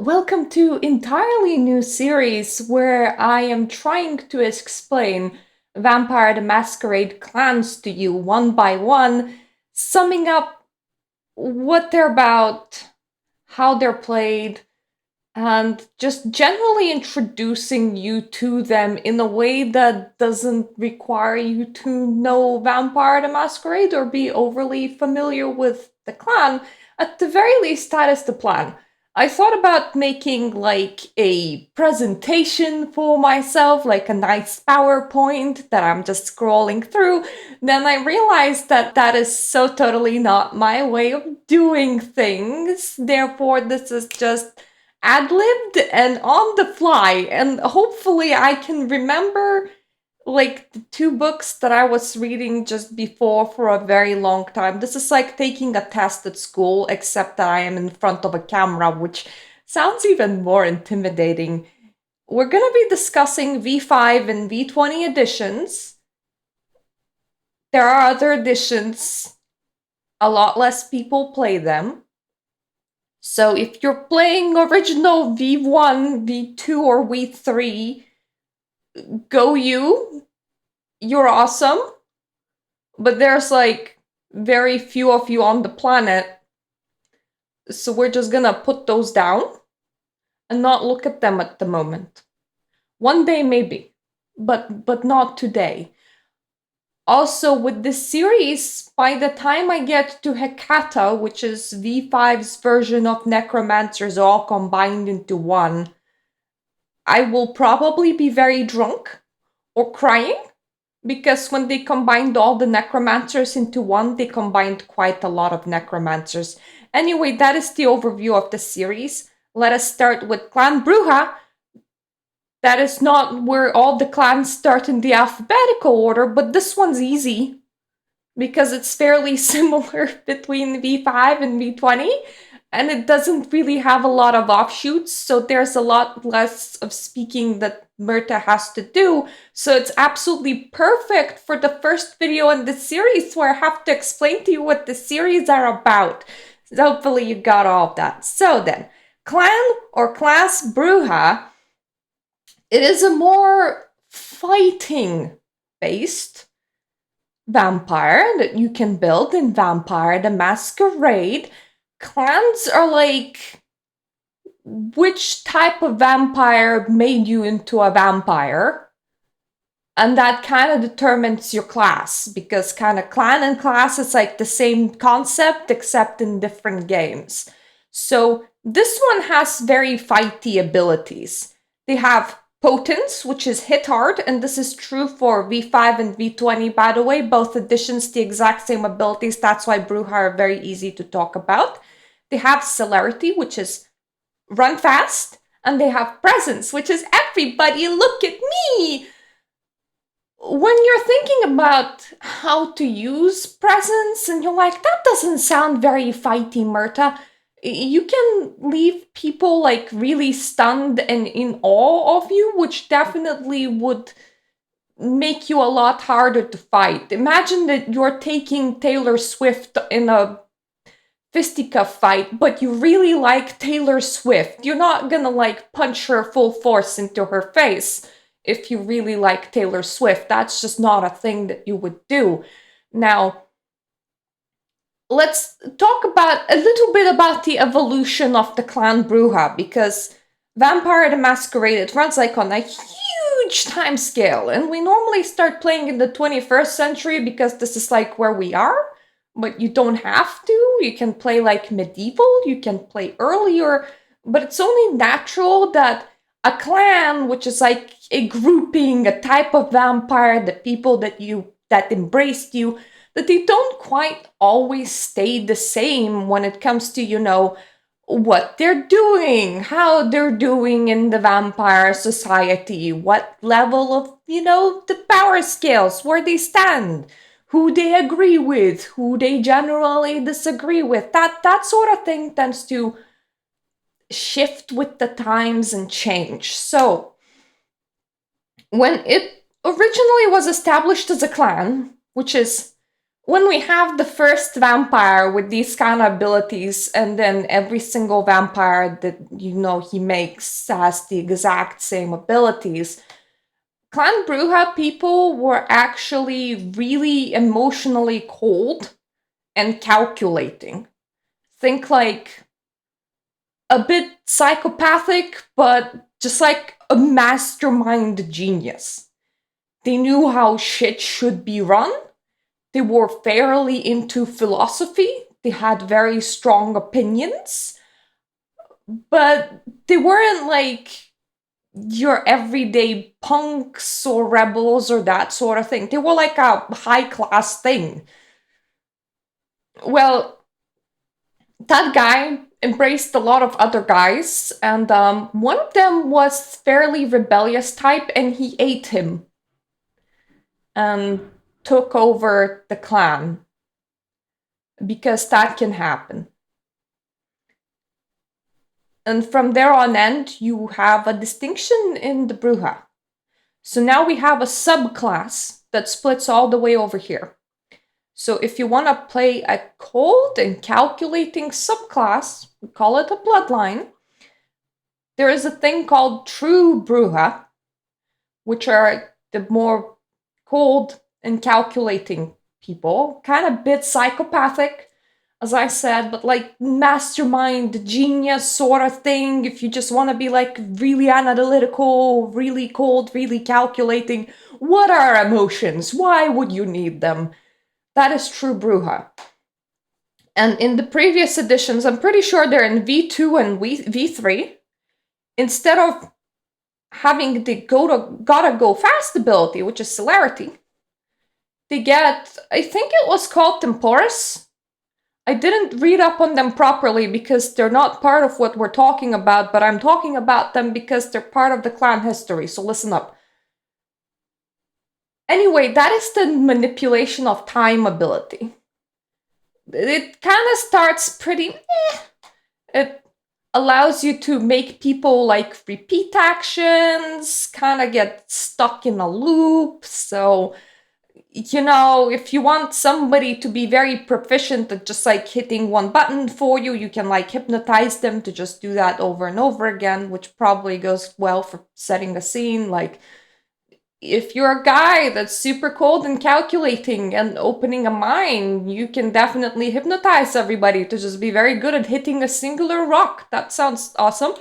Welcome to entirely new series where I am trying to explain Vampire the Masquerade clans to you one by one, summing up what they're about, how they're played, and just generally introducing you to them in a way that doesn't require you to know Vampire the Masquerade or be overly familiar with the clan. At the very least, that is the plan. I thought about making like a presentation for myself, like a nice PowerPoint that I'm just scrolling through. Then I realized that that is so totally not my way of doing things. Therefore, this is just ad-libbed and on the fly, and hopefully I can remember like the two books that I was reading just before for a very long time. This is like taking a test at school, except that I am in front of a camera, which sounds even more intimidating. We're gonna be discussing V5 and V20 editions. There are other editions, a lot less people play them. So if you're playing original V1, V2, or V3, go you. You're awesome. But there's like very few of you on the planet. So we're just gonna put those down and not look at them at the moment. One day maybe, but not today. Also, with this series, by the time I get to Hecata, which is V5's version of necromancers all combined into one, I will probably be very drunk or crying, because when they combined all the necromancers into one, they combined quite a lot of necromancers. Anyway, that is the overview of the series. Let us start with Clan Brujah. That is not where all the clans start in the alphabetical order, but this one's easy because it's fairly similar between V5 and V20, and it doesn't really have a lot of offshoots, so there's a lot less of speaking that Mirta has to do. So it's absolutely perfect for the first video in the series where I have to explain to you what the series are about. So hopefully you got all of that. So then, clan or class Brujah, it is a more fighting-based vampire that you can build in Vampire the Masquerade. Clans are like which type of vampire made you into a vampire, and that kind of determines your class, because kind of clan and class is like the same concept except in different games. So this one has very fighty abilities. They have Potence, which is hit hard, and this is true for V5 and V20, by the way. Both editions, the exact same abilities. That's why Brujah are very easy to talk about. They have Celerity, which is run fast, and they have Presence, which is everybody look at me! When you're thinking about how to use Presence, and you're like, that doesn't sound very fighty, Mirta, you can leave people like really stunned and in awe of you, which definitely would make you a lot harder to fight. Imagine that you're taking Taylor Swift in a fisticuff fight, but you really like Taylor Swift. You're not gonna like punch her full force into her face if you really like Taylor Swift. That's just not a thing that you would do. Now, let's talk about a little bit about the evolution of the clan Brujah, because Vampire the Masquerade, it runs like on a huge time scale, and we normally start playing in the 21st century because this is like where we are, but you don't have to. You can play like medieval, you can play earlier, but it's only natural that a clan, which is like a grouping, a type of vampire, the people that embraced you, that they don't quite always stay the same when it comes to, what they're doing, how they're doing in the vampire society, what level of, the power scales, where they stand, who they agree with, who they generally disagree with. That sort of thing tends to shift with the times and change. So, when it originally was established as a clan, which is when we have the first vampire with these kind of abilities, and then every single vampire that he makes has the exact same abilities, Clan Brujah people were actually really emotionally cold and calculating. Think like a bit psychopathic, but just like a mastermind genius. They knew how shit should be run. They were fairly into philosophy. They had very strong opinions, but they weren't like your everyday punks or rebels or that sort of thing. They were like a high class thing. Well, that guy embraced a lot of other guys, and one of them was fairly rebellious type, and he ate him and took over the clan because that can happen. And from there on end, you have a distinction in the Brujah. So now we have a subclass that splits all the way over here. So if you want to play a cold and calculating subclass, we call it a bloodline, there is a thing called true Brujah, which are the more cold and calculating people, kind of bit psychopathic, as I said, but like mastermind, genius sort of thing. If you just want to be like really analytical, really cold, really calculating, what are emotions? Why would you need them? That is true Brujah. And in the previous editions, I'm pretty sure they're in V2 and V3, instead of having the gotta go fast ability, which is celerity, they get, I think it was called Temporis. I didn't read up on them properly because they're not part of what we're talking about, but I'm talking about them because they're part of the clan history, so listen up. Anyway, that is the manipulation of time ability. It kind of starts pretty It allows you to make people like repeat actions, kind of get stuck in a loop. So, if you want somebody to be very proficient at just like hitting one button for you, you can like hypnotize them to just do that over and over again, which probably goes well for setting a scene. Like, if you're a guy that's super cold and calculating and opening a mine, you can definitely hypnotize everybody to just be very good at hitting a singular rock. That sounds awesome.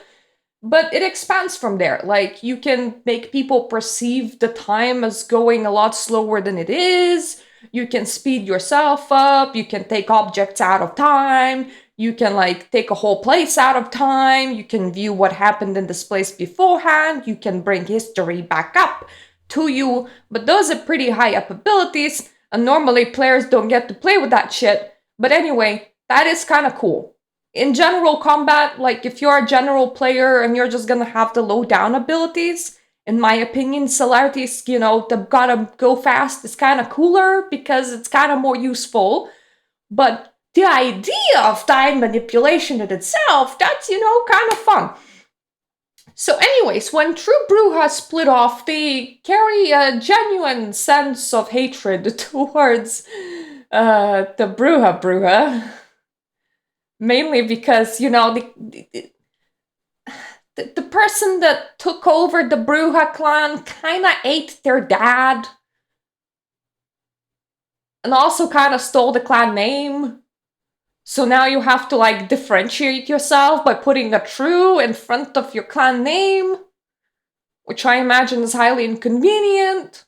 But it expands from there. Like, you can make people perceive the time as going a lot slower than it is. You can speed yourself up. You can take objects out of time. You can, like, take a whole place out of time. You can view what happened in this place beforehand. You can bring history back up to you. But those are pretty high up abilities, and normally players don't get to play with that shit. But anyway, that is kind of cool. In general combat, like if you're a general player and you're just gonna have the low down abilities, in my opinion, celerity's, the gotta go fast is kind of cooler because it's kind of more useful. But the idea of time manipulation in itself, that's, kind of fun. So anyways, when True Brujah split off, they carry a genuine sense of hatred towards the Brujah. Mainly because, the person that took over the Brujah clan kind of ate their dad. And also kind of stole the clan name. So now you have to, like, differentiate yourself by putting a true in front of your clan name. Which I imagine is highly inconvenient.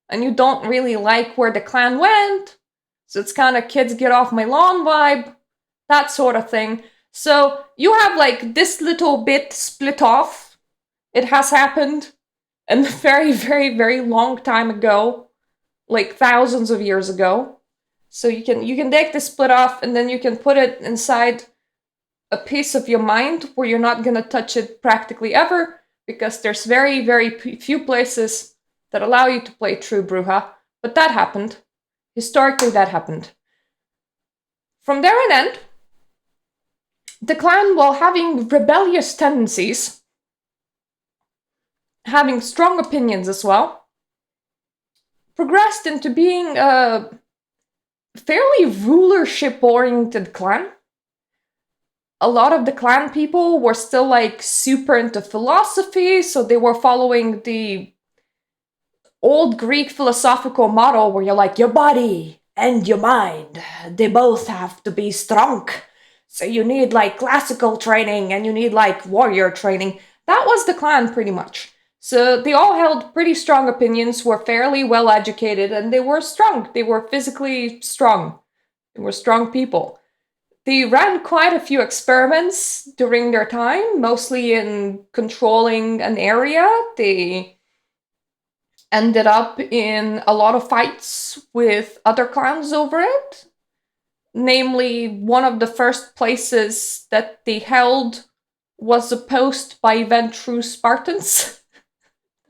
And you don't really like where the clan went. So it's kind of kids get off my lawn vibe. That sort of thing. So you have like this little bit split off. It has happened a very, very, very long time ago, like thousands of years ago. So you can take this split off and then you can put it inside a piece of your mind where you're not gonna touch it practically ever, because there's very, very few places that allow you to play true Brujah. But that happened. Historically, that happened. From there on end, the clan, while having rebellious tendencies, having strong opinions as well, progressed into being a fairly rulership-oriented clan. A lot of the clan people were still like super into philosophy, so they were following the old Greek philosophical model where you're like, your body and your mind, they both have to be strong. So you need like classical training and you need like warrior training. That was the clan pretty much. So they all held pretty strong opinions, were fairly well educated, and they were strong. They were physically strong. They were strong people. They ran quite a few experiments during their time, mostly in controlling an area. They ended up in a lot of fights with other clans over it. Namely, one of the first places that they held was a post by Ventru Spartans.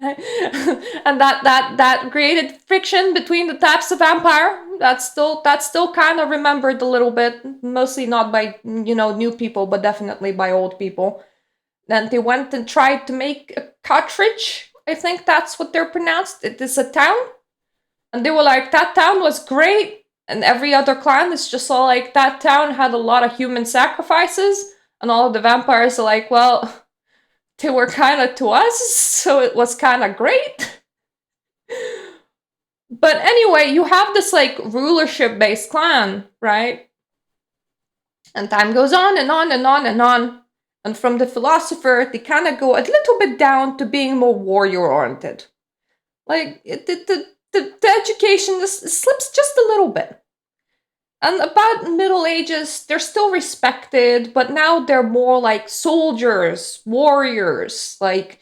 And that created friction between the types of empire. That's still kind of remembered a little bit, mostly not by new people, but definitely by old people. Then they went and tried to make a cartridge. I think that's what they're pronounced. It is a town, and they were like, that town was great, and every other clan is just all like, that town had a lot of human sacrifices, and all of the vampires are like, well, they were kind of to us, so it was kind of great. But anyway, you have this like rulership-based clan, right? And time goes on and on and on and on. And from the philosopher, they kind of go a little bit down to being more warrior-oriented. Like, the education slips just a little bit. And about Middle Ages, they're still respected, but now they're more like soldiers, warriors, like,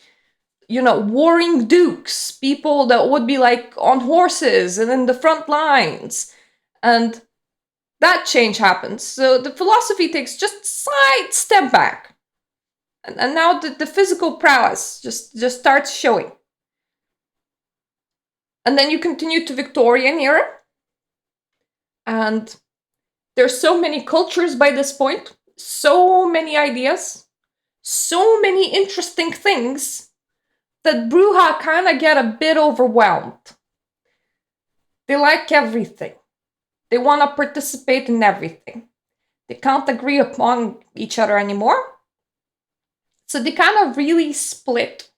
warring dukes, people that would be like on horses and in the front lines. And that change happens. So the philosophy takes just a slight step back. And now the physical prowess just starts showing. And then you continue to Victorian era. And there's so many cultures by this point, so many ideas, so many interesting things that Brujah kind of get a bit overwhelmed. They like everything. They want to participate in everything. They can't agree upon each other anymore. So they kind of really split.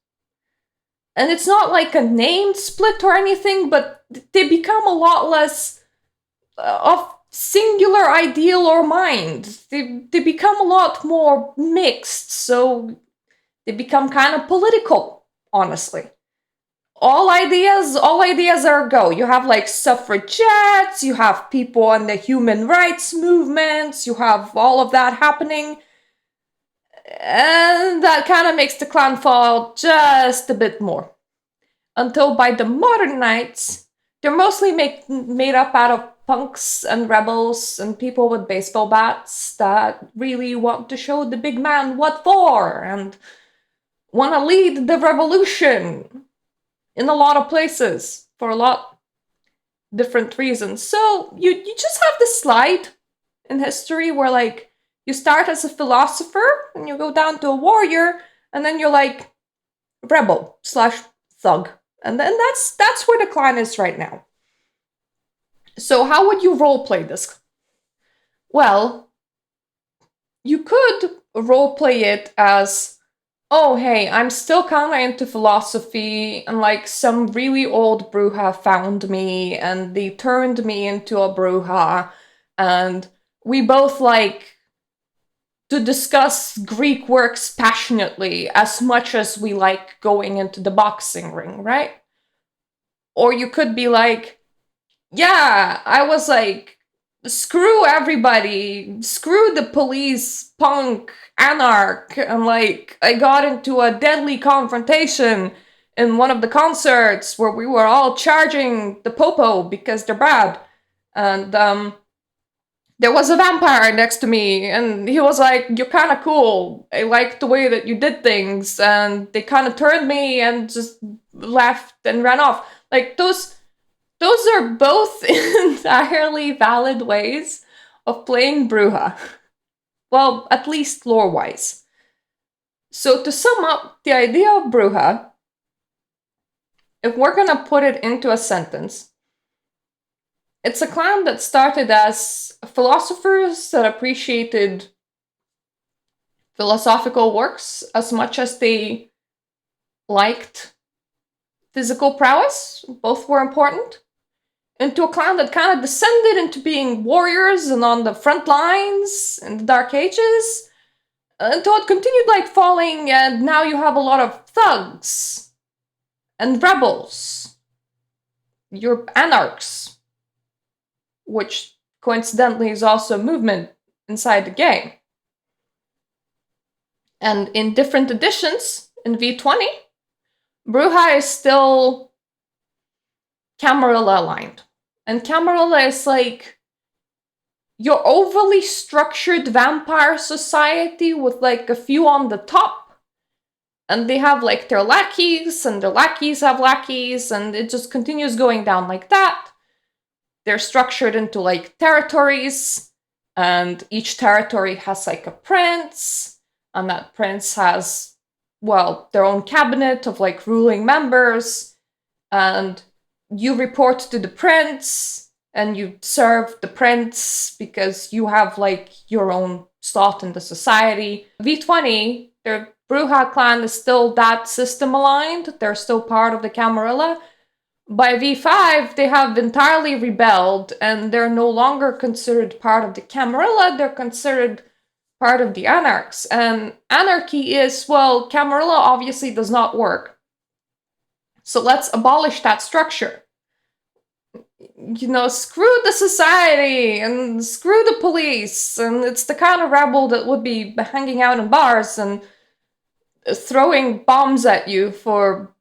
And it's not like a named split or anything, but they become a lot less of singular ideal or mind. They become a lot more mixed, so they become kind of political, honestly. All ideas are go. You have like suffragettes, you have people in the human rights movements, you have all of that happening. And that kind of makes the clan fall just a bit more. Until by the modern nights, they're mostly made up out of punks and rebels and people with baseball bats that really want to show the big man what for and want to lead the revolution in a lot of places for a lot different reasons. So you just have this slide in history where like you start as a philosopher and you go down to a warrior and then you're like rebel / thug. And then that's where the clan is right now. So how would you roleplay this? Well, you could roleplay it as, oh hey, I'm still kinda into philosophy, and like some really old Brujah found me, and they turned me into a Brujah, and we both like to discuss Greek works passionately as much as we like going into the boxing ring, right? Or you could be like, yeah, I was like, screw everybody, screw the police, punk, anarch, and like, I got into a deadly confrontation in one of the concerts where we were all charging the popo because they're bad. And there was a vampire next to me, and he was like, you're kind of cool. I like the way that you did things. And they kind of turned me and just left and ran off. Like, those are both entirely valid ways of playing Brujah. Well, at least lore-wise. So to sum up the idea of Brujah, if we're gonna put it into a sentence, It's a clan that started as philosophers that appreciated philosophical works as much as they liked physical prowess. Both were important. Into a clan that kind of descended into being warriors and on the front lines in the Dark Ages, until it continued like falling, and now you have a lot of thugs and rebels. Your anarchs, which coincidentally is also a movement inside the game. And in different editions, in V20, Brujah is still Camarilla aligned. And Camarilla is like your overly structured vampire society with like a few on the top. And they have like their lackeys, and their lackeys have lackeys, and it just continues going down like that. They're structured into like territories, and each territory has like a prince, and that prince has, well, their own cabinet of like ruling members, and you report to the prince, and you serve the prince because you have like your own slot in the society. V20, their Brujah clan is still that system aligned. They're still part of the Camarilla. By V5, they have entirely rebelled, and they're no longer considered part of the Camarilla. They're considered part of the Anarchs. And anarchy is, well, Camarilla obviously does not work. So let's abolish that structure. You know, screw the society and screw the police. And it's the kind of rebel that would be hanging out in bars and throwing bombs at you for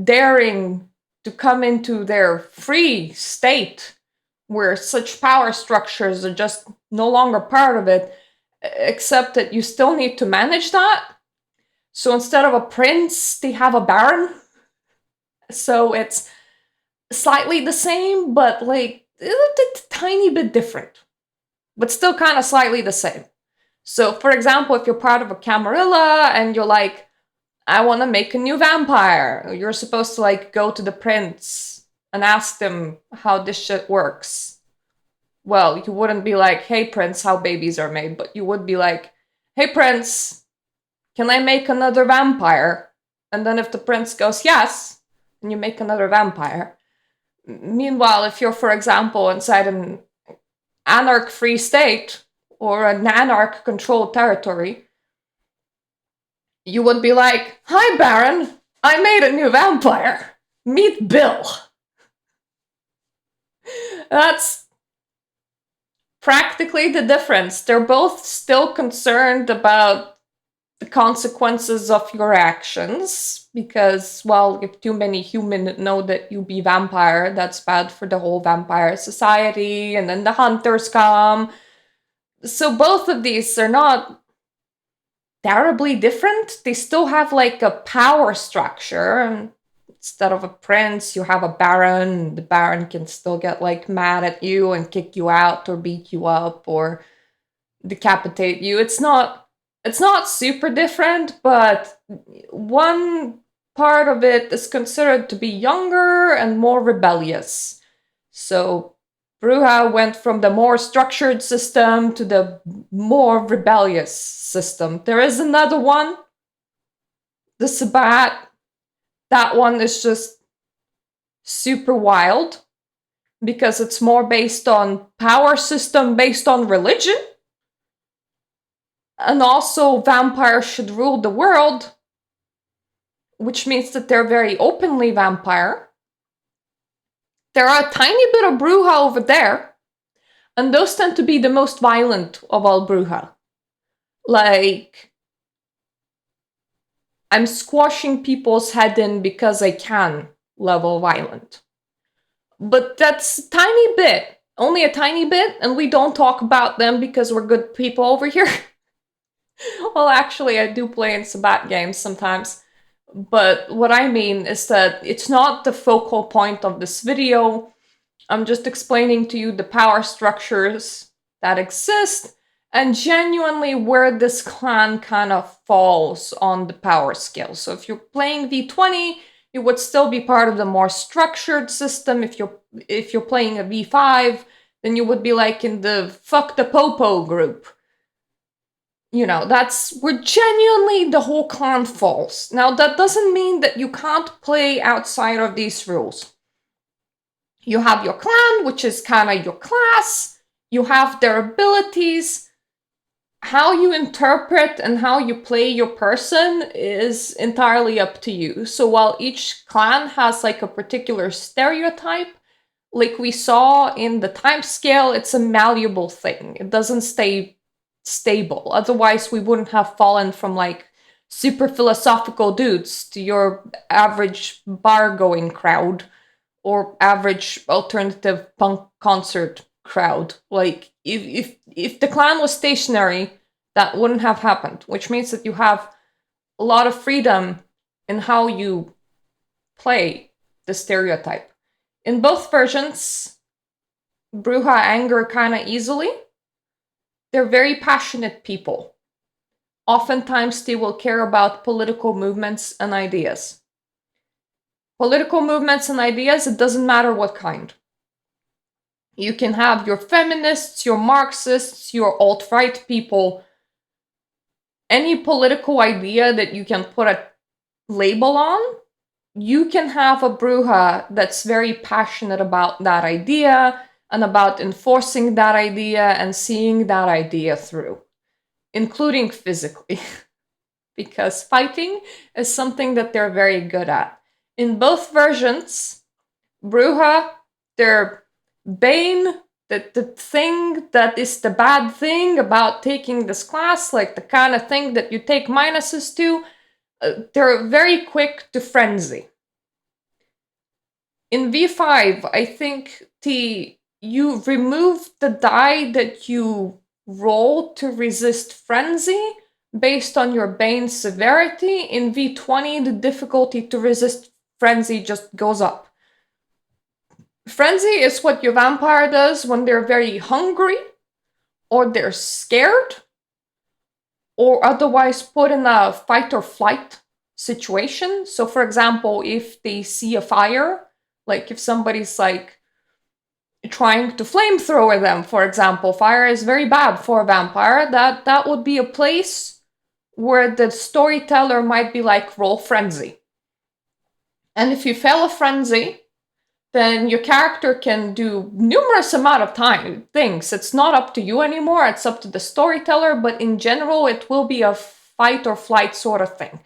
daring to come into their free state where such power structures are just no longer part of it, except that you still need to manage that. So instead of a prince, they have a baron. So it's slightly the same, but like a tiny bit different, but still kind of slightly the same. So for example, if you're part of a Camarilla and you're like, I want to make a new vampire, you're supposed to like go to the prince and ask them how this shit works. Well, you wouldn't be like, hey prince, how babies are made, but you would be like, hey prince, can I make another vampire? And then if the prince goes yes, then you make another vampire. Meanwhile, if you're, for example, inside an anarch-free state or an anarch-controlled territory, you would be like, hi Baron, I made a new vampire. Meet Bill. That's practically the difference. They're both still concerned about the consequences of your actions, because, well, if too many humans know that you be vampire, that's bad for the whole vampire society, and then the hunters come. So both of these are not terribly different. They still have like a power structure, and instead of a prince, you have a baron. The baron can still get like mad at you and kick you out or beat you up or decapitate you. It's not super different, but one part of it is considered to be younger and more rebellious. So Brujah went from the more structured system to the more rebellious system. There is another one, the Sabbat. That one is just super wild because it's more based on power system, based on religion. And also, vampires should rule the world, which means that they're very openly vampire. There are a tiny bit of Brujah over there, and those tend to be the most violent of all Brujah. Like, I'm squashing people's head in because I can level violent. But that's a tiny bit, only a tiny bit, and we don't talk about them because we're good people over here. Well, actually, I do play in Sabbat games sometimes. But what I mean is that it's not the focal point of this video. I'm just explaining to you the power structures that exist and genuinely where this clan kind of falls on the power scale. So if you're playing V20, you would still be part of the more structured system. If you're if you're playing a V5, then you would be like in the fuck the popo group. You know, that's where genuinely the whole clan falls. Now, that doesn't mean that you can't play outside of these rules. You have your clan, which is kind of your class. You have their abilities. How you interpret and how you play your person is entirely up to you. So while each clan has like a particular stereotype, like we saw in the time scale, it's a malleable thing. It doesn't stay stable. Otherwise, we wouldn't have fallen from like super philosophical dudes to your average bar going crowd or average alternative punk concert crowd. Like if the clan was stationary, that wouldn't have happened, which means that you have a lot of freedom in how you play the stereotype. In both versions, Brujah anger kind of easily. They're very passionate people. Oftentimes, they will care about political movements and ideas. Political movements and ideas, it doesn't matter what kind. You can have your feminists, your Marxists, your alt-right people. Any political idea that you can put a label on, you can have a Brujah that's very passionate about that idea and about enforcing that idea and seeing that idea through, including physically, because fighting is something that they're very good at. In both versions, Brujah, they're bane, the thing that is the bad thing about taking this class, like the kind of thing that you take minuses to, they're very quick to frenzy. In V5, I think you remove the die that you roll to resist frenzy based on your bane severity. In V20, the difficulty to resist frenzy just goes up. Frenzy is what your vampire does when they're very hungry, or they're scared, or otherwise put in a fight or flight situation. So, for example, if they see a fire, like if somebody's like trying to flamethrower them, for example, fire is very bad for a vampire, that would be a place where the storyteller might be like, roll frenzy. And if you fail a frenzy, then your character can do numerous amount of things. It's not up to you anymore, it's up to the storyteller, but in general, it will be a fight or flight sort of thing.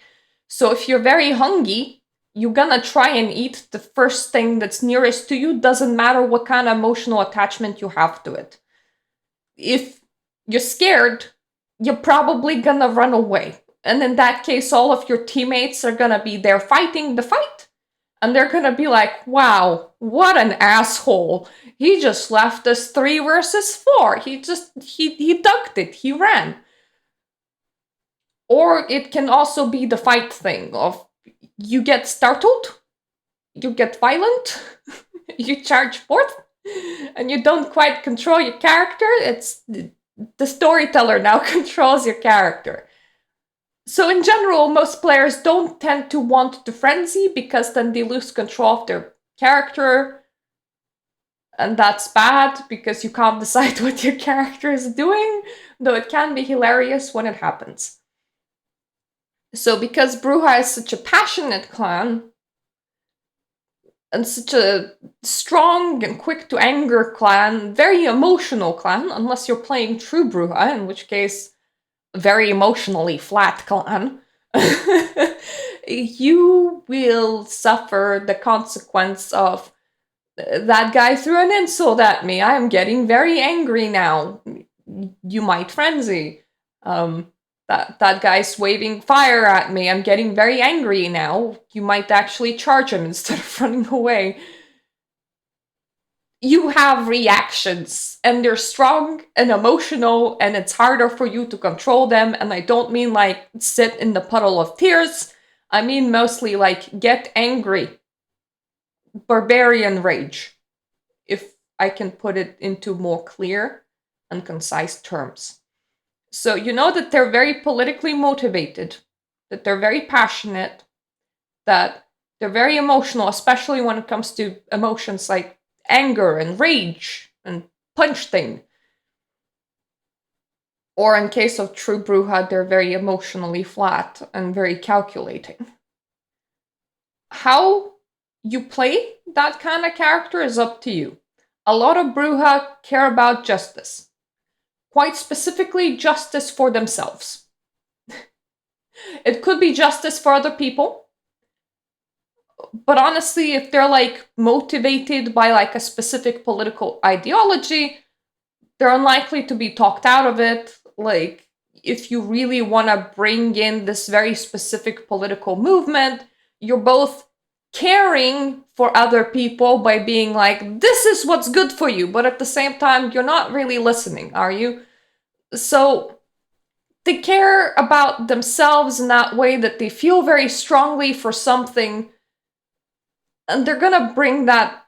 So if you're very hungry, you're gonna try and eat the first thing that's nearest to you, doesn't matter what kind of emotional attachment you have to it. If you're scared, you're probably gonna run away. And in that case, all of your teammates are gonna be there fighting the fight. And they're gonna be like, wow, what an asshole. He just left us 3 versus 4. He ducked it, he ran. Or it can also be the fight thing of you get startled, you get violent, you charge forth, and you don't quite control your character. It's the storyteller now controls your character. So in general, most players don't tend to want to frenzy because then they lose control of their character. And that's bad because you can't decide what your character is doing, though it can be hilarious when it happens. So because Brujah is such a passionate clan, and such a strong and quick to anger clan, very emotional clan, unless you're playing true Brujah, in which case very emotionally flat clan, you will suffer the consequence of that guy threw an insult at me. I am getting very angry now. You might frenzy. That guy's waving fire at me. I'm getting very angry now. You might actually charge him instead of running away. You have reactions, and they're strong and emotional, and it's harder for you to control them. And I don't mean like sit in the puddle of tears. I mean mostly like get angry. Barbarian rage, if I can put it into more clear and concise terms. So you know that they're very politically motivated, that they're very passionate, that they're very emotional, especially when it comes to emotions like anger and rage and punch thing. Or in case of true Brujah, they're very emotionally flat and very calculating. How you play that kind of character is up to you. A lot of Brujah care about justice. Quite specifically, justice for themselves. It could be justice for other people. But honestly, if they're like motivated by like a specific political ideology, they're unlikely to be talked out of it. Like, if you really want to bring in this very specific political movement, you're both caring for other people by being like, this is what's good for you, but at the same time, you're not really listening, are you? So they care about themselves in that way, that they feel very strongly for something, and they're gonna bring that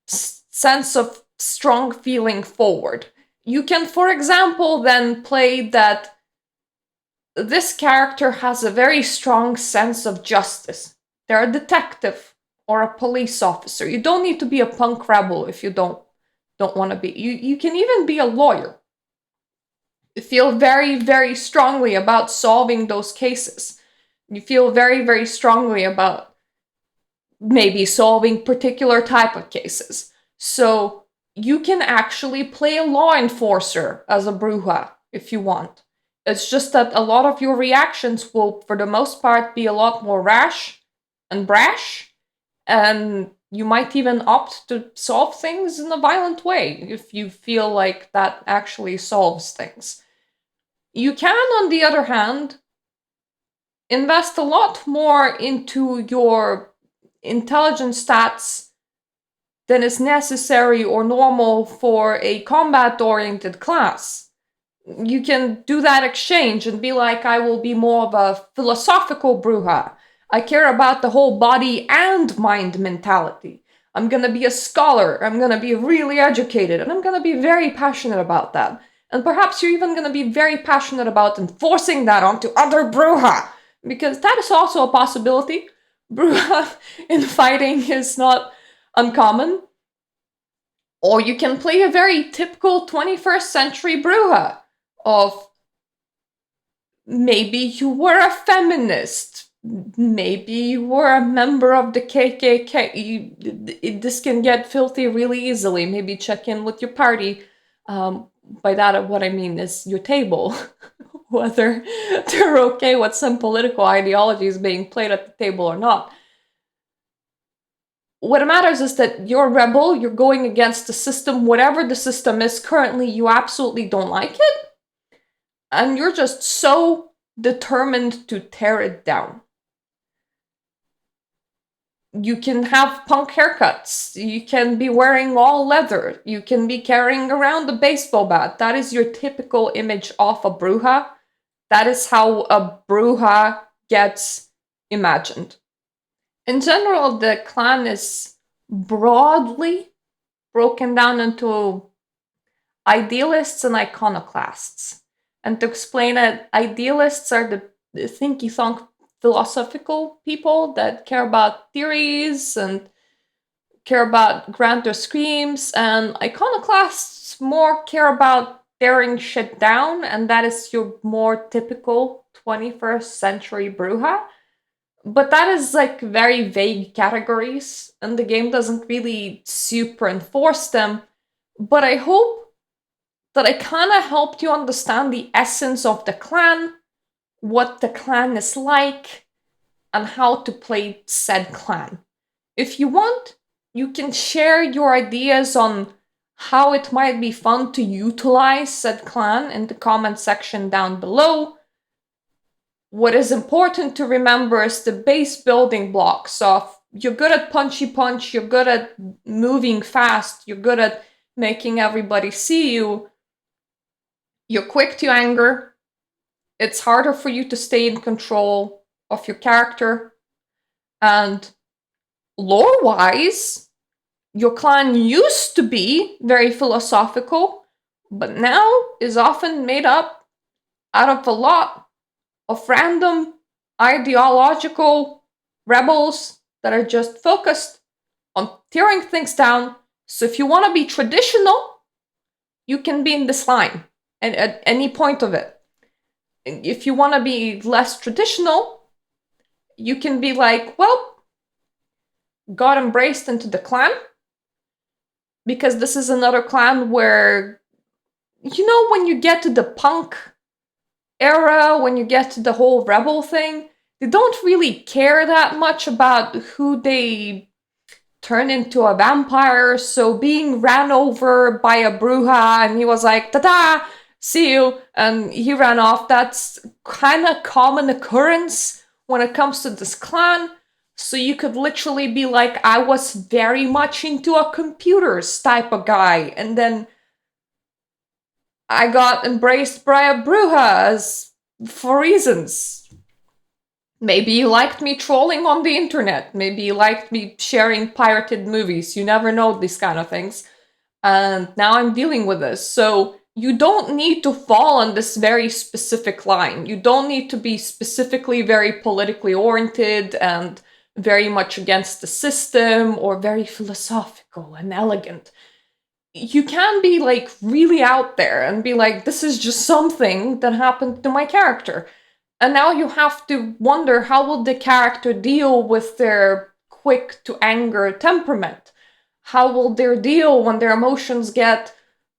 sense of strong feeling forward. You can, for example, then play that this character has a very strong sense of justice. They're a detective or a police officer. You don't need to be a punk rebel if you don't want to be. You can even be a lawyer. You feel very, very strongly about solving those cases. You feel very, very strongly about maybe solving particular type of cases. So you can actually play a law enforcer as a Brujah if you want. It's just that a lot of your reactions will, for the most part, be a lot more rash and brash, and you might even opt to solve things in a violent way if you feel like that actually solves things. You can, on the other hand, invest a lot more into your intelligence stats than is necessary or normal for a combat-oriented class. You can do that exchange and be like, I will be more of a philosophical Brujah. I care about the whole body and mind mentality. I'm gonna be a scholar, I'm gonna be really educated, and I'm gonna be very passionate about that. And perhaps you're even gonna be very passionate about enforcing that onto other Brujah, because that is also a possibility. Brujah in fighting is not uncommon. Or you can play a very typical 21st century Brujah of maybe you were a feminist, maybe you were a member of the KKK. This can get filthy really easily. Maybe check in with your party. By that, what I mean is your table. Whether they're okay with some political ideologies being played at the table or not. What matters is that you're a rebel, you're going against the system, whatever the system is currently, you absolutely don't like it, and you're just so determined to tear it down. You can have punk haircuts, you can be wearing all leather, you can be carrying around a baseball bat. That is your typical image of a Brujah. That is how a Brujah gets imagined. In general, the clan is broadly broken down into idealists and iconoclasts. And to explain it, idealists are the thinky-thonk philosophical people that care about theories and care about grander schemes, and iconoclasts more care about tearing shit down, and that is your more typical 21st century Brujah. But that is like very vague categories, and the game doesn't really super enforce them. But I hope that I kind of helped you understand the essence of the clan, what the clan is like, and how to play said clan. If you want, you can share your ideas on how it might be fun to utilize said clan in the comment section down below. What is important to remember is the base building blocks of you're good at punchy punch, you're good at moving fast, you're good at making everybody see you, you're quick to anger, it's harder for you to stay in control of your character, and lore-wise, your clan used to be very philosophical, but now is often made up out of a lot of random ideological rebels that are just focused on tearing things down So if you want to be traditional, you can be in this line at any point of it. If you want to be less traditional, you can be like, well, got embraced into the clan, because this is another clan where, you know, when you get to the punk era, when you get to the whole rebel thing, they don't really care that much about who they turn into a vampire. So being ran over by a Brujah and he was like, ta-da, see you, and he ran off, that's kind of common occurrence when it comes to this clan. So you could literally be like, I was very much into a computers type of guy, and then I got embraced by a Brujah for reasons. Maybe you liked me trolling on the internet. Maybe you liked me sharing pirated movies. You never know these kind of things. And now I'm dealing with this. So you don't need to fall on this very specific line. You don't need to be specifically very politically oriented and very much against the system or very philosophical and elegant. You can be like really out there and be like, this is just something that happened to my character. And now you have to wonder, how will the character deal with their quick to anger temperament? How will they deal when their emotions get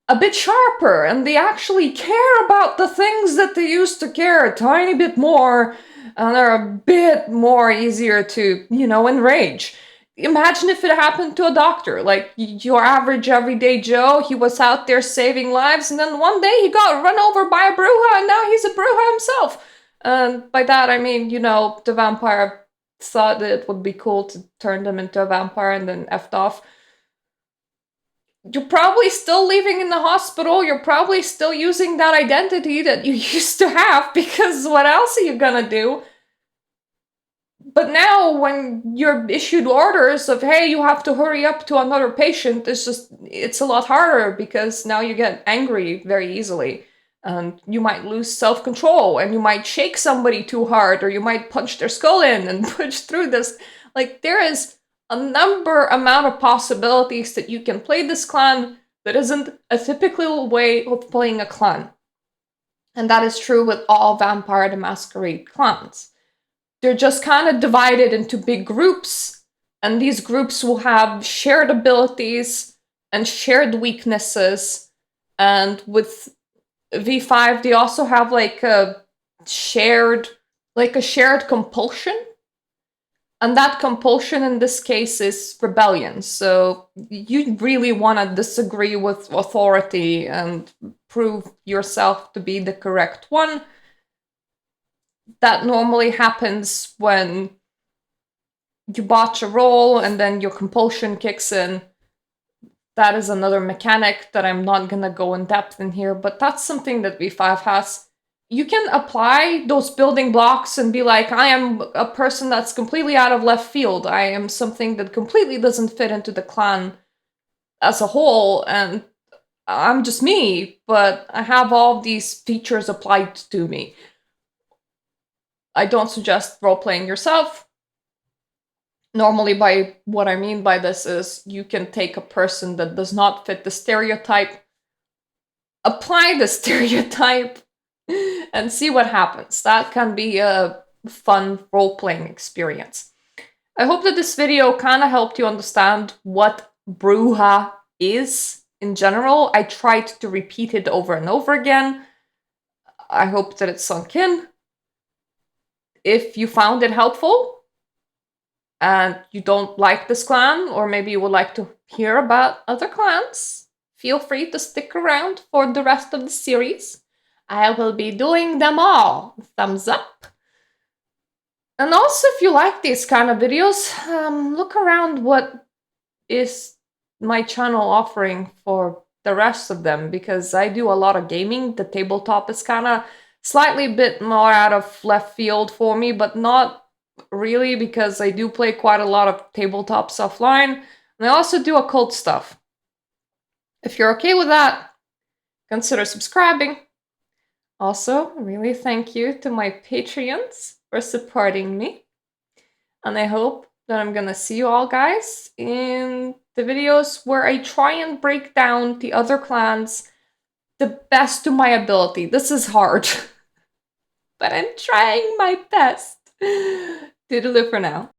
a bit sharper and they actually care about the things that they used to care a tiny bit more and are a bit more easier to, enrage? Imagine if it happened to a doctor, like your average everyday Joe. He was out there saving lives, and then one day he got run over by a Brujah, and now he's a Brujah himself. And by that I mean, the vampire thought that it would be cool to turn them into a vampire and then effed off. You're probably still living in the hospital. You're probably still using that identity that you used to have, because what else are you gonna do? But now when you're issued orders of, hey, you have to hurry up to another patient, it's a lot harder, because now you get angry very easily. And you might lose self-control, and you might shake somebody too hard, or you might punch their skull in and push through this. Like, there is a amount of possibilities that you can play this clan that isn't a typical way of playing a clan. And that is true with all Vampire the Masquerade clans. They're just kind of divided into big groups, and these groups will have shared abilities and shared weaknesses. And with V5, they also have like a shared compulsion. And that compulsion in this case is rebellion. So you really want to disagree with authority and prove yourself to be the correct one. That normally happens when you botch a roll and then your compulsion kicks in. That is another mechanic that I'm not gonna go in depth in here, but that's something that V5 has. You can apply those building blocks and be like, I am a person that's completely out of left field. I am something that completely doesn't fit into the clan as a whole, and I'm just me, but I have all these features applied to me. I don't suggest role-playing yourself. Normally, by what I mean by this is you can take a person that does not fit the stereotype, apply the stereotype, and see what happens. That can be a fun role-playing experience. I hope that this video kind of helped you understand what Brujah is in general. I tried to repeat it over and over again. I hope that it sunk in. If you found it helpful and you don't like this clan, or maybe you would like to hear about other clans, feel free to stick around for the rest of the series. I will be doing them all. Thumbs up. And also, if you like these kind of videos, look around what is my channel offering for the rest of them, because I do a lot of gaming. The tabletop is kind of slightly bit more out of left field for me, but not really, because I do play quite a lot of tabletops offline. And I also do occult stuff. If you're okay with that, consider subscribing. Also, really thank you to my Patreons for supporting me. And I hope that I'm gonna see you all guys in The videos where I try and break down the other clans the best to my ability. This is hard, but I'm trying my best. Toodaloo for now.